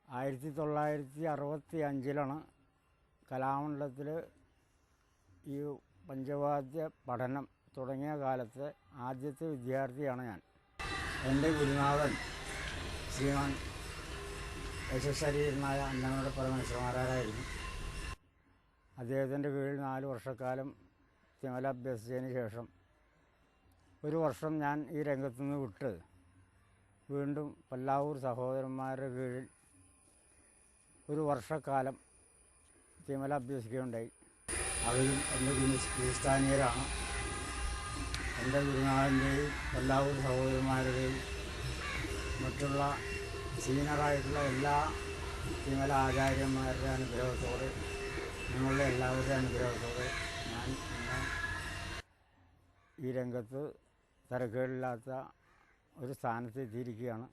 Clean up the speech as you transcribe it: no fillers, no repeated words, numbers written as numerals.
ആയിരത്തി 1965 കലാമണ്ഡലത്തിൽ ഈ പഞ്ചവാദ്യ പഠനം തുടങ്ങിയ കാലത്തെ ആദ്യത്തെ വിദ്യാർത്ഥിയാണ് ഞാൻ. എൻ്റെ ഗുരുനാഥൻ ശ്രീമാൻ യശസ്വരീരനായ അന്നങ്ങളുടെ പരമേശ്വരമാരായിരുന്നു. അദ്ദേഹത്തിൻ്റെ കീഴിൽ 4 വർഷക്കാലം തിമല അഭ്യസിച്ചതിന് ശേഷം ഒരു വർഷം ഞാൻ ഈ രംഗത്തുനിന്ന് വിട്ട് വീണ്ടും പല്ലാവൂർ സഹോദരന്മാരുടെ കീഴിൽ ഒരു വർഷക്കാലം തിമല അഭ്യസിക്കുകയുണ്ടായി. അവരും എൻ്റെ ഗുരുസ്ഥാനീയരാണ്. എൻ്റെ ഗുരുനാഥൻ്റെയും പല്ലാവൂർ സഹോദരന്മാരുടെയും മറ്റുള്ള സീനിയറായിട്ടുള്ള എല്ലാ തിമല ആചാര്യന്മാരുടെ അനുഗ്രഹത്തോടെ, നിങ്ങളുടെ എല്ലാവരുടെ അനുഗ്രഹത്തോടെ ഞാൻ ഇന്ന് ഈ രംഗത്ത് തരക്കേടില്ലാത്ത ഒരു സ്ഥാനത്ത് എത്തിയിരിക്കുകയാണ്.